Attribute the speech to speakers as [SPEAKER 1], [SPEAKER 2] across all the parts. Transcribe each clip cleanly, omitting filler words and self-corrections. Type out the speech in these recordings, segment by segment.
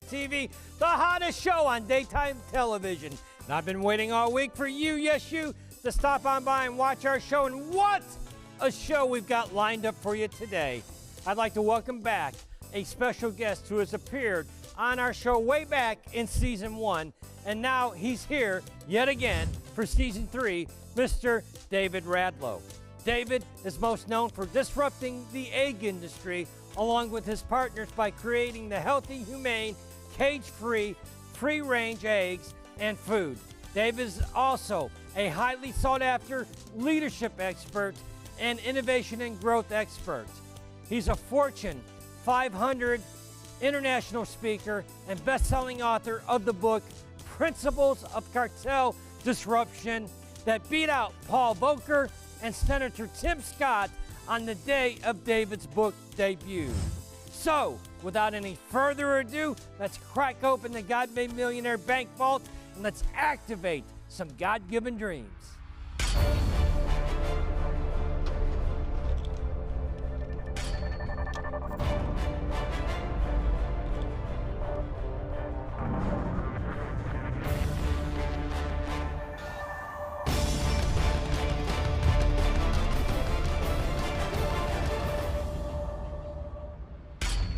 [SPEAKER 1] TV, the hottest show on daytime television. And I've been waiting all week for you, yes you, to stop on by and watch our show. And what a show we've got lined up for you today. I'd like to welcome back a special guest who has appeared on our show way back in Season 1, and now he's here yet again for Season 3, Mr. David Radlo. David is most known for disrupting the egg industry along with his partners by creating the healthy, humane, cage-free, free-range eggs and food. David is also a highly sought-after leadership expert and innovation and growth expert. He's a Fortune 500 international speaker and best-selling author of the book Principles of Cartel Disruption that beat out Paul Volcker and Senator Tim Scott on the day of David's book debut. So, without any further ado, let's crack open the God Made Millionaire bank vault and let's activate some God-given dreams.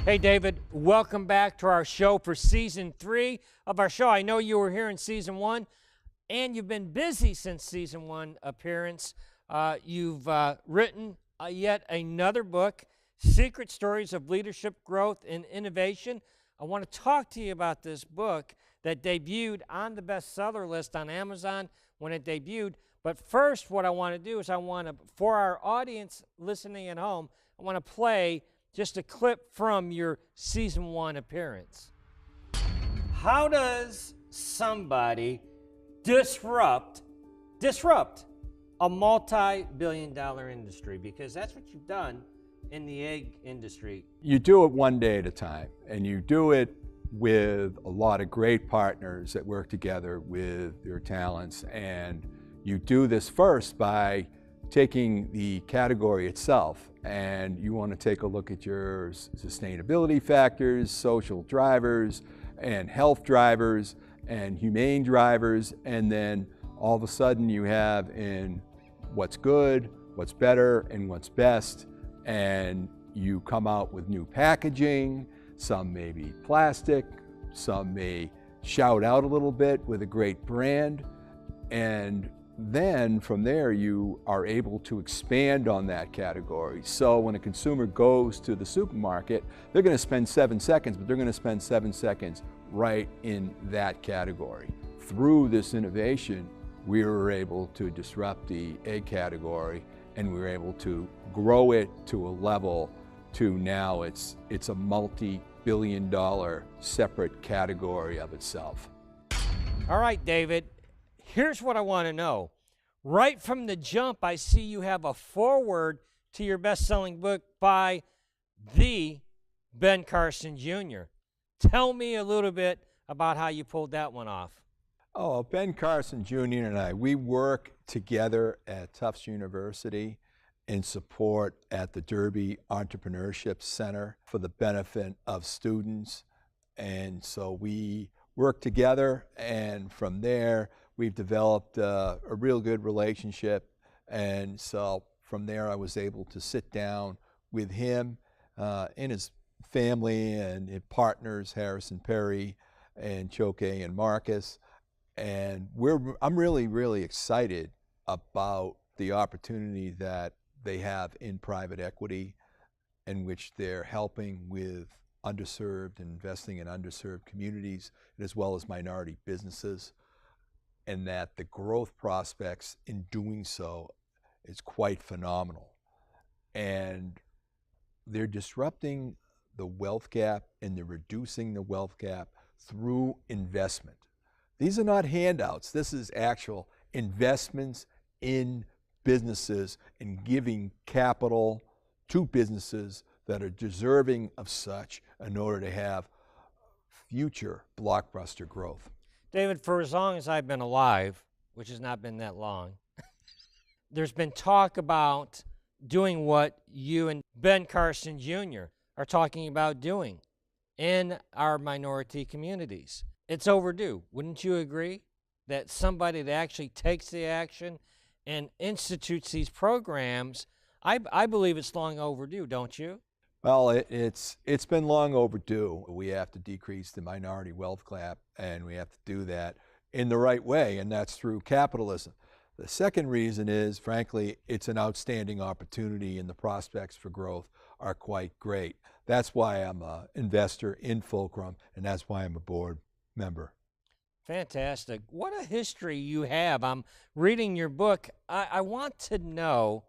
[SPEAKER 1] Hey, David, welcome back to our show for Season 3 of our show. I know you were here in Season 1, and you've been busy since Season 1 appearance. You've written yet another book, Secret Stories of Leadership, Growth, and Innovation. I want to talk to you about this book that debuted on the bestseller list on Amazon when it debuted. But first, what I want to do is for our audience listening at home, I want to play just a clip from your Season 1 appearance. How does somebody disrupt a multi-billion-dollar industry? Because that's what you've done in the egg industry.
[SPEAKER 2] You do it one day at a time, and you do it with a lot of great partners that work together with your talents. And you do this first by taking the category itself, and you want to take a look at your sustainability factors, social drivers, and health drivers, and humane drivers, and then all of a sudden you have in what's good, what's better, and what's best, and you come out with new packaging. Some may be plastic, some may shout out a little bit with a great brand, and then from there you are able to expand on that category. So when a consumer goes to the supermarket, they're going to spend 7 seconds, but they're going to spend 7 seconds right in that category. Through this innovation, we were able to disrupt the egg category, and we were able to grow it to a level to now it's a multi-billion-dollar separate category of itself.
[SPEAKER 1] All right, David. Here's what I want to know. Right from the jump, I see you have a foreword to your best-selling book by the Ben Carson Jr. Tell me a little bit about how you pulled that one off.
[SPEAKER 2] Oh, Ben Carson Jr. and I, we work together at Tufts University in support at the Derby Entrepreneurship Center for the benefit of students. And so we work together, and from there, we've developed a real good relationship. And so from there, I was able to sit down with him and his family and his partners, Harrison Perry and Choke and Marcus. And I'm really, really excited about the opportunity that they have in private equity, in which they're helping with underserved and investing in underserved communities, as well as minority businesses, and that the growth prospects in doing so is quite phenomenal. And they're disrupting the wealth gap, and they're reducing the wealth gap through investment. These are not handouts. This is actual investments in businesses and giving capital to businesses that are deserving of such in order to have future blockbuster growth.
[SPEAKER 1] David, for as long as I've been alive, which has not been that long, there's been talk about doing what you and Ben Carson Jr. are talking about doing. in our minority communities. It's overdue. Wouldn't you agree? That somebody that actually takes the action and institutes these programs, I believe it's long overdue, don't you?
[SPEAKER 2] Well, it's been long overdue. We have to decrease the minority wealth gap, and we have to do that in the right way, and that's through capitalism. The second reason is, frankly, it's an outstanding opportunity, and the prospects for growth are quite great. That's why I'm an investor in Fulcrum, and that's why I'm a board member.
[SPEAKER 1] Fantastic. What a history you have. I'm reading your book. I want to know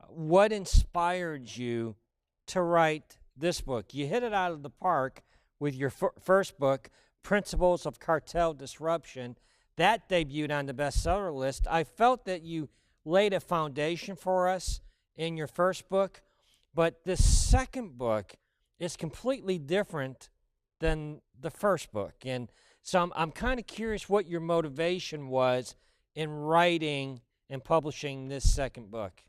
[SPEAKER 1] what inspired you to write this book. You hit it out of the park with your first book, Principles of Cartel Disruption. That debuted on the bestseller list. I felt that you laid a foundation for us in your first book, but this second book is completely different than the first book. And so I'm kind of curious what your motivation was in writing and publishing this second book.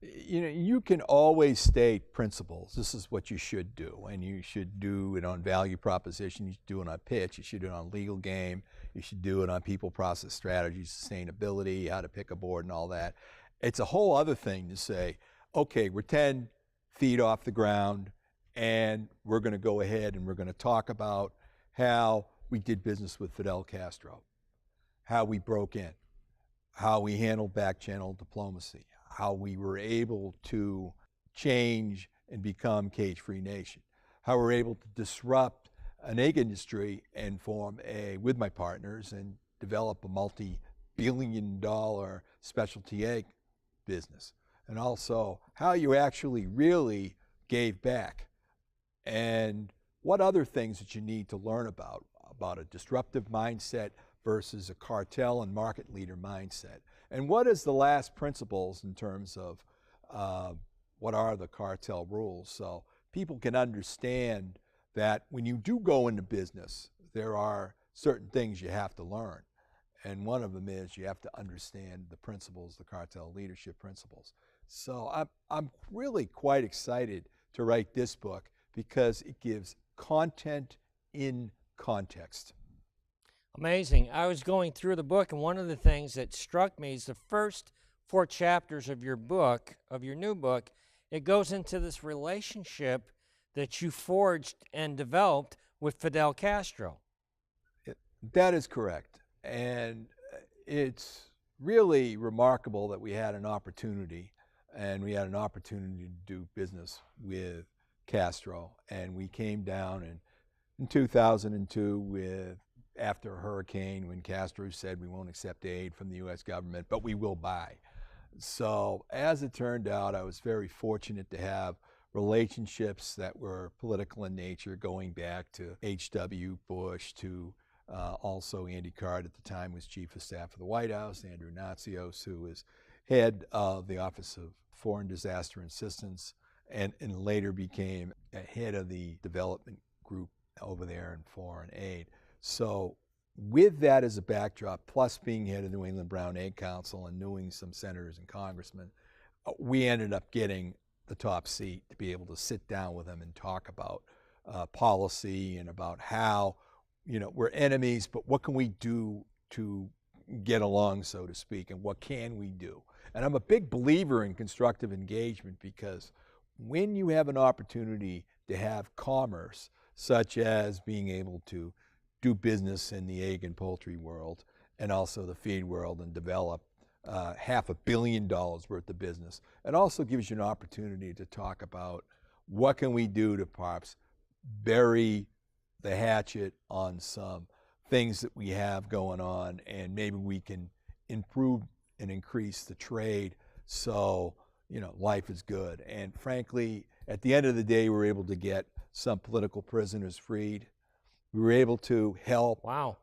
[SPEAKER 2] You know, you can always state principles. This is what you should do, and you should do it on value proposition. You should do it on pitch. You should do it on legal game. You should do it on people, process, strategy, sustainability, how to pick a board, and all that. It's a whole other thing to say, okay, we're 10 feet off the ground, and we're going to go ahead and we're going to talk about how we did business with Fidel Castro, how we broke in, how we handled back-channel diplomacy, how we were able to change and become cage-free nation, how we're able to disrupt an egg industry and with my partners, and develop a multi-billion-dollar specialty egg business, and also how you actually really gave back, and what other things that you need to learn about a disruptive mindset versus a cartel and market leader mindset. And what is the last principles in terms of what are the cartel rules? So people can understand that when you do go into business, there are certain things you have to learn. And one of them is you have to understand the principles, the cartel leadership principles. So I'm really quite excited to write this book because it gives content in context.
[SPEAKER 1] Amazing. I was going through the book, and one of the things that struck me is the first 4 chapters of your book, of your new book, it goes into this relationship that you forged and developed with Fidel Castro.
[SPEAKER 2] That is correct. And it's really remarkable that we had an opportunity, and we had an opportunity to do business with Castro. And we came down in 2002 after a hurricane, when Castro said we won't accept aid from the U.S. government, but we will buy. So as it turned out, I was very fortunate to have relationships that were political in nature, going back to H.W. Bush, to also Andy Card at the time was Chief of Staff of the White House, Andrew Natsios, who was head of the Office of Foreign Disaster Assistance, and later became head of the development group over there in foreign aid. So with that as a backdrop, plus being head of the New England Brown Egg Council and knowing some senators and congressmen, we ended up getting the top seat to be able to sit down with them and talk about policy and about how, we're enemies, but what can we do to get along, so to speak, and what can we do? And I'm a big believer in constructive engagement, because when you have an opportunity to have commerce, such as being able to do business in the egg and poultry world and also the feed world and develop $500 million worth of business, it also gives you an opportunity to talk about what can we do to perhaps bury the hatchet on some things that we have going on, and maybe we can improve and increase the trade so life is good. And frankly, at the end of the day, we're able to get some political prisoners freed. We were able to help.
[SPEAKER 1] Wow.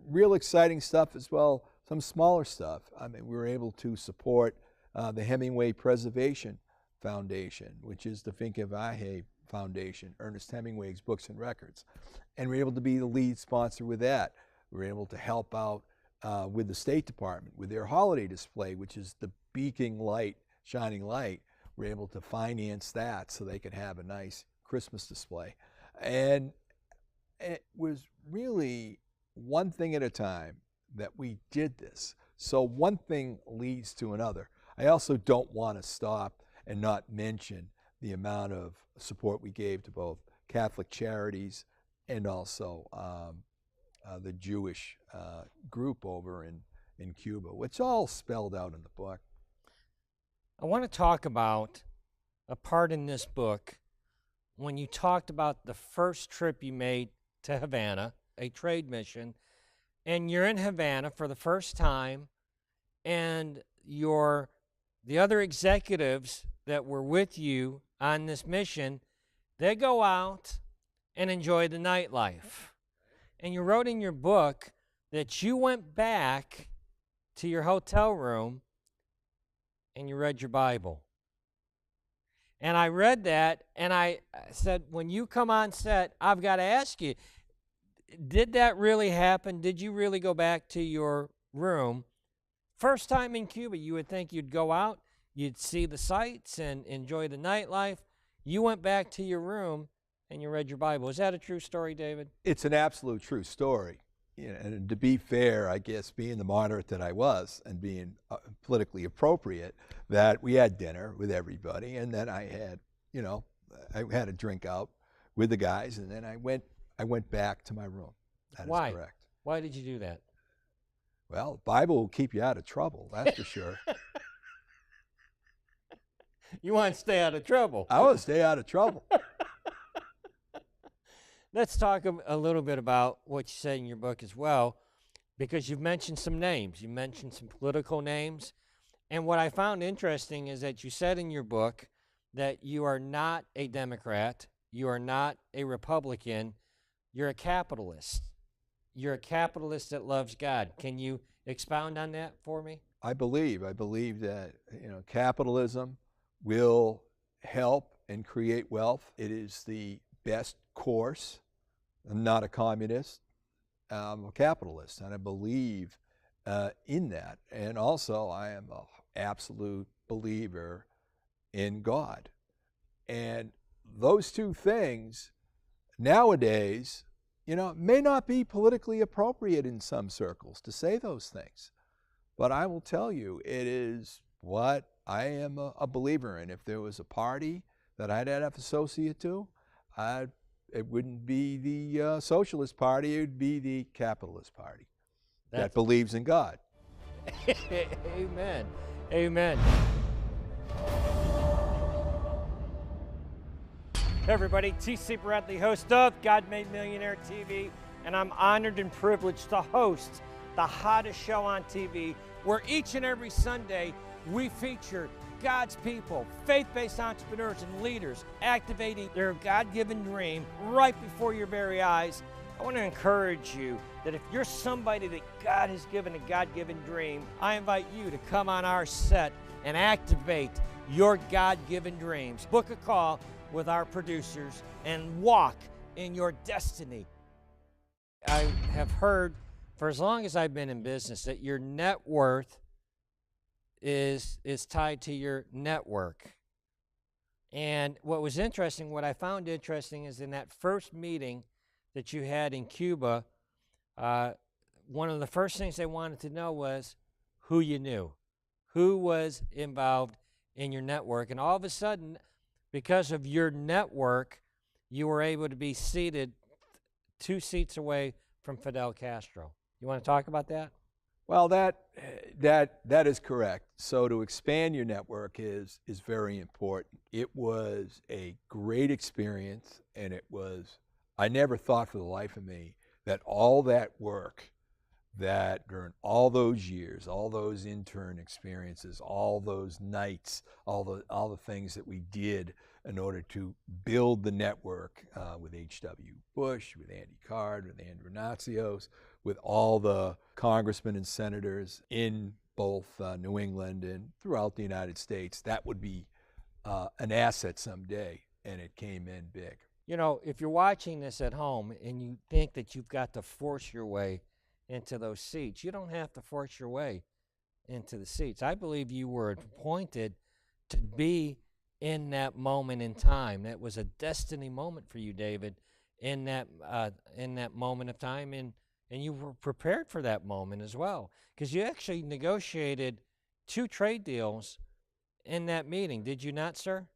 [SPEAKER 2] Real exciting stuff as well, some smaller stuff. I mean, we were able to support the Hemingway Preservation Foundation, which is the Finca Valle Foundation, Ernest Hemingway's books and records. And we were able to be the lead sponsor with that. We were able to help out with the State Department with their holiday display, which is the beacon light, shining light. We were able to finance that so they could have a nice Christmas display. And it was really one thing at a time that we did this. So one thing leads to another. I also don't want to stop and not mention the amount of support we gave to both Catholic charities and also the Jewish group over in Cuba, which all spelled out in the book.
[SPEAKER 1] I want to talk about a part in this book when you talked about the first trip you made to Havana, a trade mission, and you're in Havana for the first time, and the other executives that were with you on this mission, they go out and enjoy the nightlife. And you wrote in your book that you went back to your hotel room and you read your Bible. And I read that, and I said, when you come on set, I've got to ask you, did that really happen? Did you really go back to your room? First time in Cuba, you would think you'd go out, you'd see the sights and enjoy the nightlife. You went back to your room and you read your Bible. Is that a true story, David?
[SPEAKER 2] It's an absolute true story. And to be fair, I guess, being the moderate that I was and being politically appropriate, that we had dinner with everybody, and then I had a drink out with the guys, and then I went back to my room. That
[SPEAKER 1] Why?
[SPEAKER 2] is correct.
[SPEAKER 1] Why did you do that?
[SPEAKER 2] Well, the Bible will keep you out of trouble, that's for sure.
[SPEAKER 1] You want to stay out of trouble.
[SPEAKER 2] I want to stay out of trouble.
[SPEAKER 1] Let's talk a little bit about what you said in your book as well, because you've mentioned some names. You mentioned some political names. And what I found interesting is that you said in your book that you are not a Democrat, you are not a Republican, you're a capitalist. You're a capitalist that loves God. Can you expound on that for me?
[SPEAKER 2] I believe that capitalism will help and create wealth. It is the best course. I'm not a communist. I'm a capitalist, and I believe in that. And also, I am an absolute believer in God. And those two things nowadays, may not be politically appropriate in some circles to say those things. But I will tell you, it is what I am a believer in. If there was a party that I'd have associate to, it wouldn't be the Socialist Party, it would be the Capitalist Party that believes in God.
[SPEAKER 1] Amen. Amen. Hey everybody, T.C. Bradley, host of God Made Millionaire TV, and I'm honored and privileged to host the hottest show on TV, where each and every Sunday we feature God's people, faith-based entrepreneurs and leaders activating their God-given dream right before your very eyes. I want to encourage you that if you're somebody that God has given a God-given dream, I invite you to come on our set and activate your God-given dreams. Book a call with our producers and walk in your destiny. I have heard for as long as I've been in business that your net worth is tied to your network. And what I found interesting is in that first meeting that you had in Cuba, one of the first things they wanted to know was who you knew, who was involved in your network. And all of a sudden, because of your network, you were able to be seated 2 seats away from Fidel Castro. You want to talk about that?
[SPEAKER 2] Well, that is correct. So to expand your network is very important. It was a great experience, and I never thought for the life of me that all that work that during all those years, all those intern experiences, all those nights, all the things that we did in order to build the network with H.W. Bush, with Andy Card, with Andrew Natsios, with all the congressmen and senators in both New England and throughout the United States, that would be an asset someday, and it came in big.
[SPEAKER 1] If you're watching this at home and you think that you've got to force your way into those seats, you don't have to force your way into the seats. I believe you were appointed to be in that moment in time. That was a destiny moment for you, David. in that moment of time, and you were prepared for that moment as well, because you actually negotiated 2 trade deals in that meeting, did you not, sir?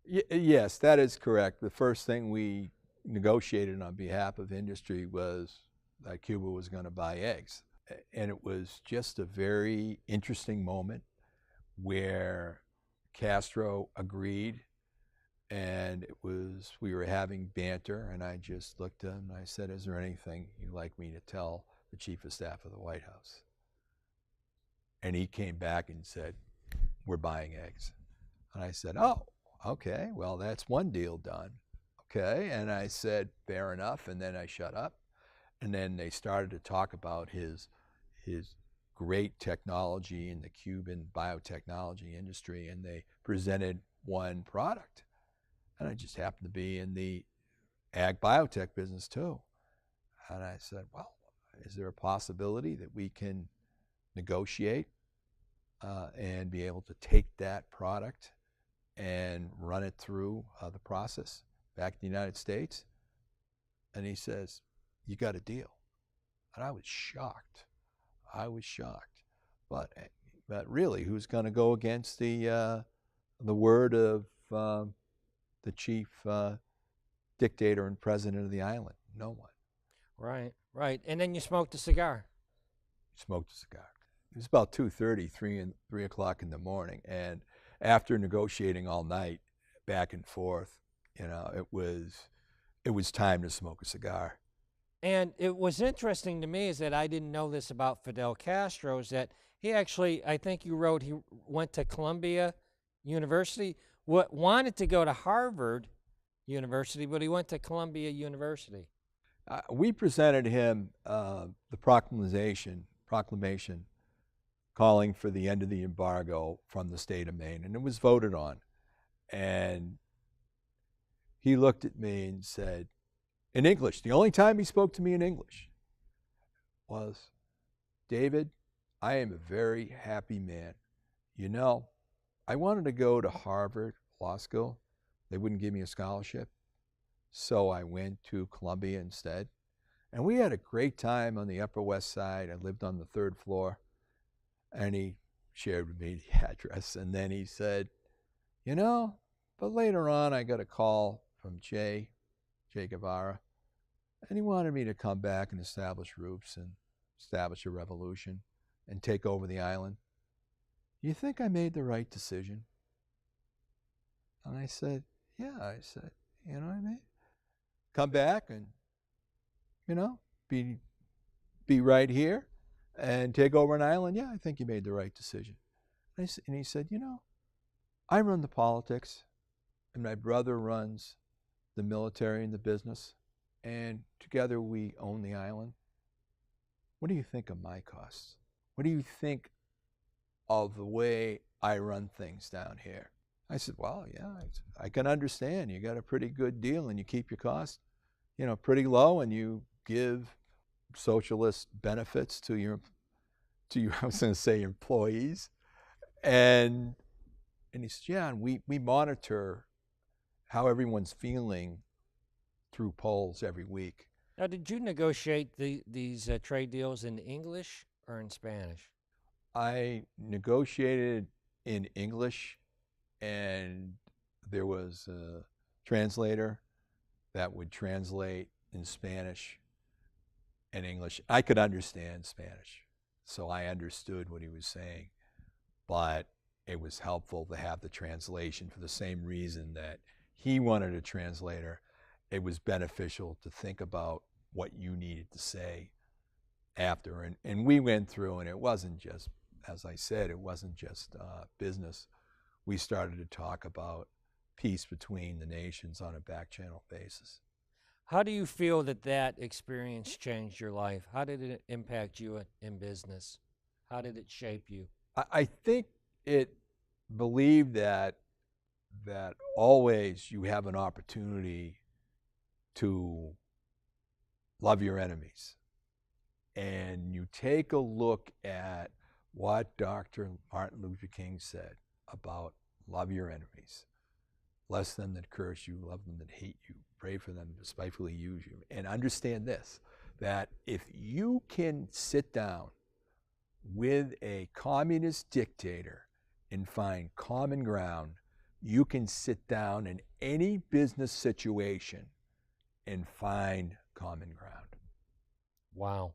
[SPEAKER 2] Yes, that is correct. The first thing we negotiated on behalf of industry was that Cuba was going to buy eggs. And it was just a very interesting moment where Castro agreed, and we were having banter, and I just looked at him and I said, "Is there anything you'd like me to tell the Chief of Staff of the White House?" And he came back and said, "We're buying eggs." And I said, "Oh, okay, well, that's one deal done." Okay, and I said, "Fair enough," and then I shut up. And then they started to talk about his great technology in the Cuban biotechnology industry, and they presented one product. And I just happened to be in the ag biotech business too. And I said, "Well, is there a possibility that we can negotiate and be able to take that product and run it through the process back in the United States?" And he says, "You got a deal." And I was shocked. But really, who's going to go against the word of the chief dictator and president of the island? No one.
[SPEAKER 1] Right, right. And then you smoked a cigar.
[SPEAKER 2] Smoked a cigar. It was about 2:30, 3 o'clock in the morning, and after negotiating all night, back and forth, it was time to smoke a cigar.
[SPEAKER 1] And it was interesting to me is that I didn't know this about Fidel Castro, is that he actually, I think you wrote, he went to Columbia University, wanted to go to Harvard University, but he went to Columbia University.
[SPEAKER 2] We presented him the proclamation calling for the end of the embargo from the state of Maine, and it was voted on. And he looked at me and said, in English, the only time he spoke to me in English was, "David, I am a very happy man. I wanted to go to Harvard Law School. They wouldn't give me a scholarship, so I went to Columbia instead. And we had a great time on the Upper West Side. I lived on the 3rd floor." And he shared with me the address. And then he said, "But later on, I got a call from Che Guevara, and he wanted me to come back and establish roots and establish a revolution and take over the island. You think I made the right decision?" And I said, "Yeah." I said, "You know what I mean? Come back and, be right here and take over an island. Yeah, I think you made the right decision." And he said, "I run the politics, and my brother runs the military and the business, and together we own the island. What do you think of my costs? What do you think of the way I run things down here?" I said, "Well, yeah, I can understand. You got a pretty good deal, and you keep your costs, pretty low, and you give socialist benefits to your I was going to say employees." And he said, "Yeah, and we monitor how everyone's feeling through polls every week."
[SPEAKER 1] Now, did you negotiate these trade deals in English or in Spanish?
[SPEAKER 2] I negotiated in English, and there was a translator that would translate in Spanish and English. I could understand Spanish, so I understood what he was saying, but it was helpful to have the translation for the same reason that he wanted a translator. It was beneficial to think about what you needed to say after. And we went through, and it wasn't just, as I said, it wasn't just business. We started to talk about peace between the nations on a back channel basis.
[SPEAKER 1] How do you feel that experience changed your life? How did it impact you in business? How did it shape you?
[SPEAKER 2] I think it believed that always you have an opportunity to love your enemies. And you take a look at what Dr. Martin Luther King said about love your enemies. Bless them that curse you, love them that hate you, pray for them, despitefully use you. And understand this, that if you can sit down with a communist dictator and find common ground, you can sit down in any business situation and find common ground.
[SPEAKER 1] Wow.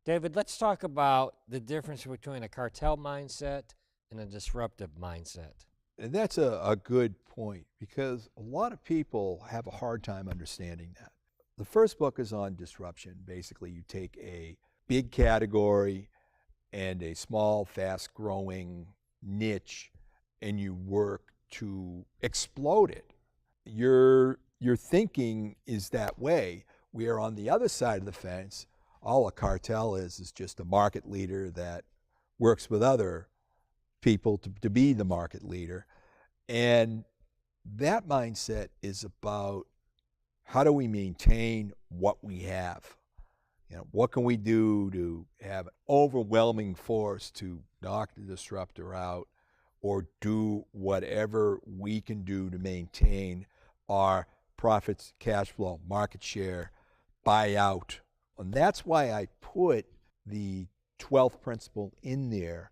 [SPEAKER 1] David, let's talk about the difference between a cartel mindset and a disruptive mindset.
[SPEAKER 2] And that's a good point, because a lot of people have a hard time understanding that. The first book is on disruption. Basically, you take a big category and a small, fast-growing niche, and you work to explode it. Your thinking is that way, where on the other side of the fence, all a cartel is just a market leader that works with other people to be the market leader. And that mindset is about how do we maintain what we have? What can we do to have an overwhelming force to knock the disruptor out, or do whatever we can do to maintain our profits, cash flow, market share, buy out. And that's why I put the 12th principle in there.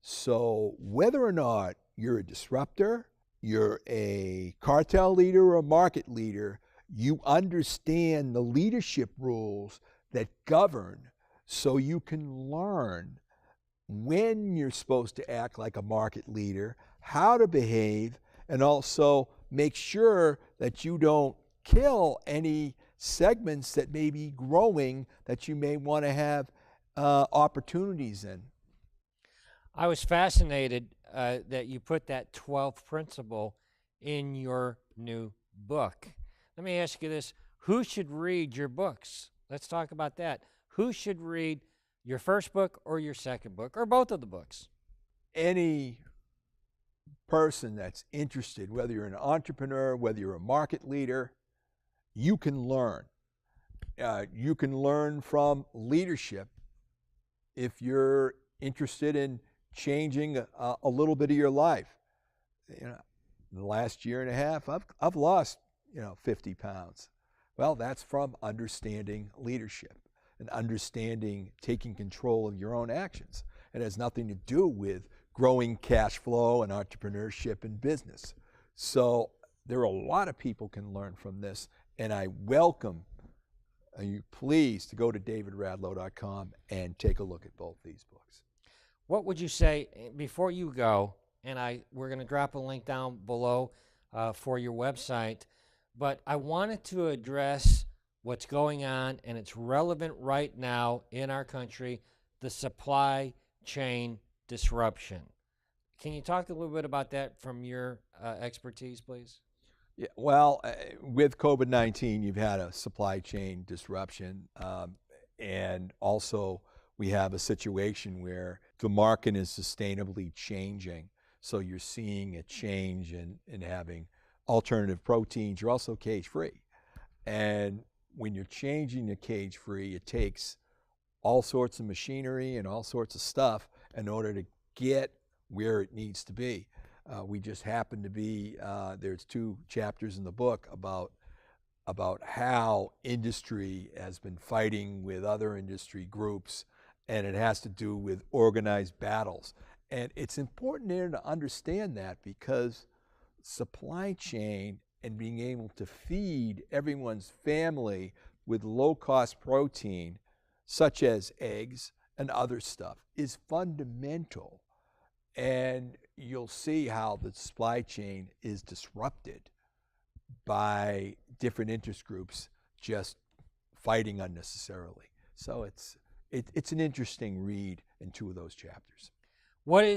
[SPEAKER 2] So whether or not you're a disruptor, you're a cartel leader or a market leader, you understand the leadership rules that govern, so you can learn when you're supposed to act like a market leader, how to behave, and also make sure that you don't kill any segments that may be growing that you may want to have opportunities in.
[SPEAKER 1] I was fascinated that you put that 12th principle in your new book. Let me ask you this. Who should read your books? Let's talk about that. Who should read your first book or your second book, or both of the books?
[SPEAKER 2] Any person that's interested, whether you're an entrepreneur, whether you're a market leader, you can learn. You can learn from leadership if you're interested in changing a little bit of your life. In the last year and a half, I've lost 50 pounds. Well, that's from understanding leadership and understanding taking control of your own actions. It has nothing to do with growing cash flow and entrepreneurship and business. So there are a lot of people can learn from this, and I welcome you please to go to davidradlo.com and take a look at both these books.
[SPEAKER 1] What would you say, before you go, and we're going to drop a link down below for your website, but I wanted to address what's going on, and it's relevant right now in our country, the supply chain disruption. Can you talk a little bit about that from your expertise, please?
[SPEAKER 2] Yeah, well, with COVID-19, you've had a supply chain disruption, and also we have a situation where the market is sustainably changing. So you're seeing a change in having alternative proteins. You're also cage-free. And when you're changing to cage-free, it takes all sorts of machinery and all sorts of stuff in order to get where it needs to be. We just happen to be, there's 2 chapters in the book about how industry has been fighting with other industry groups, and it has to do with organized battles. And it's important there to understand that, because supply chain and being able to feed everyone's family with low-cost protein, such as eggs and other stuff, is fundamental. And you'll see how the supply chain is disrupted by different interest groups just fighting unnecessarily. So it's an interesting read in 2 of those chapters.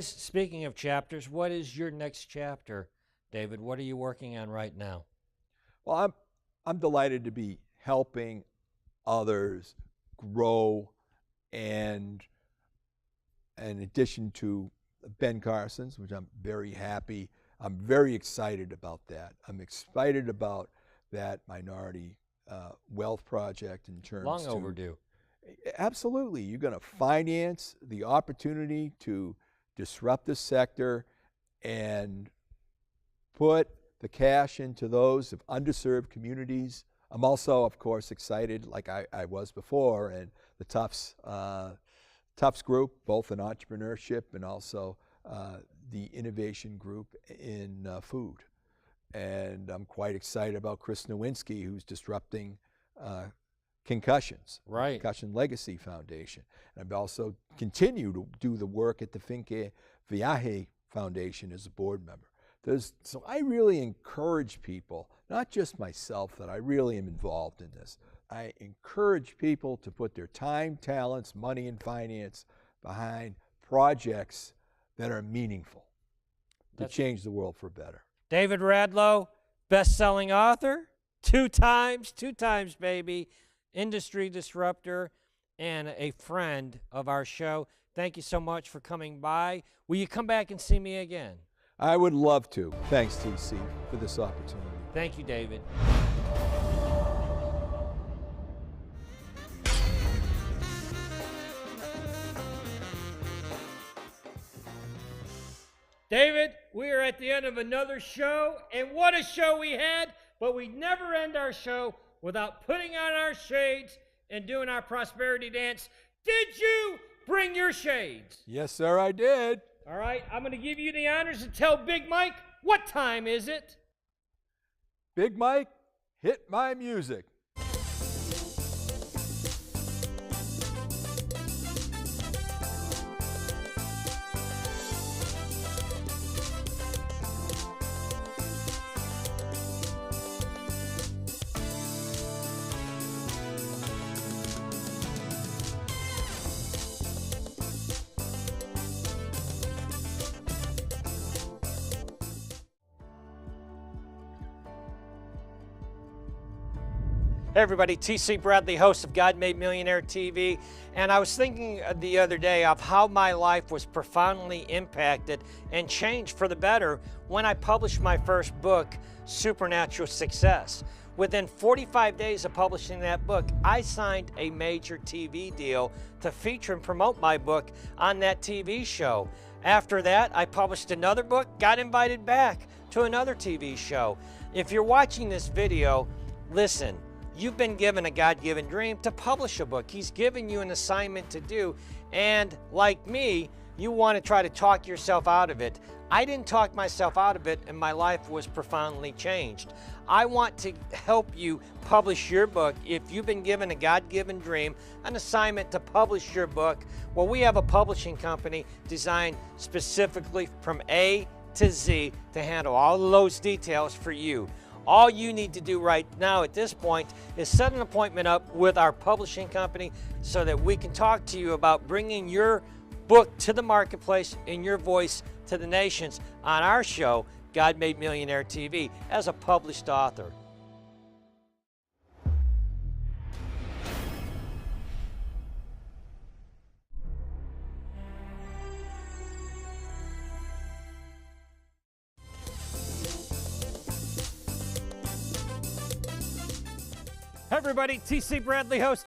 [SPEAKER 1] Speaking of chapters, what is your next chapter, David? What are you working on right now?
[SPEAKER 2] Well, I'm delighted to be helping others grow, and in addition to Ben Carson's, which I'm very happy, I'm very excited about that. I'm excited about that minority wealth project in terms
[SPEAKER 1] Long overdue.
[SPEAKER 2] Absolutely. You're going to finance the opportunity to disrupt the sector and put the cash into those of underserved communities. I'm also, of course, excited, like I was before, and the Tufts group, both in entrepreneurship and also the innovation group in food. And I'm quite excited about Chris Nowinski, who's disrupting Concussions,
[SPEAKER 1] right.
[SPEAKER 2] Concussion Legacy Foundation. And I've also continued to do the work at the Finke Viaje Foundation as a board member. So I really encourage people, not just myself, that I really am involved in this. I encourage people to put their time, talents, money, and finance behind projects that are meaningful to change the world for better.
[SPEAKER 1] David Radlo, best-selling author, two times, baby, industry disruptor, and a friend of our show. Thank you so much for coming by. Will you come back and see me again?
[SPEAKER 2] I would love to. Thanks, TC, for this opportunity.
[SPEAKER 1] Thank you, David. David, we are at the end of another show, and what a show we had, but we never end our show without putting on our shades and doing our prosperity dance. Did you bring your shades?
[SPEAKER 2] Yes, sir, I did.
[SPEAKER 1] All right, I'm going to give you the honors to tell Big Mike, what time is it?
[SPEAKER 2] Big Mike, hit my music.
[SPEAKER 1] Hey everybody, TC Bradley, host of God Made Millionaire TV, and I was thinking the other day of how my life was profoundly impacted and changed for the better when I published my first book, Supernatural Success. Within 45 days of publishing that book, I signed a major TV deal to feature and promote my book on that TV show. After that, I published another book, got invited back to another TV show. If you're watching this video, listen. You've been given a God-given dream to publish a book. He's given you an assignment to do, and like me, you want to try to talk yourself out of it. I didn't talk myself out of it, and my life was profoundly changed. I want to help you publish your book. If you've been given a God-given dream, an assignment to publish your book, well, we have a publishing company designed specifically from A to Z to handle all of those details for you. All you need to do right now at this point is set an appointment up with our publishing company so that we can talk to you about bringing your book to the marketplace and your voice to the nations on our show, God Made Millionaire TV, as a published author. Hey everybody, TC Bradley, host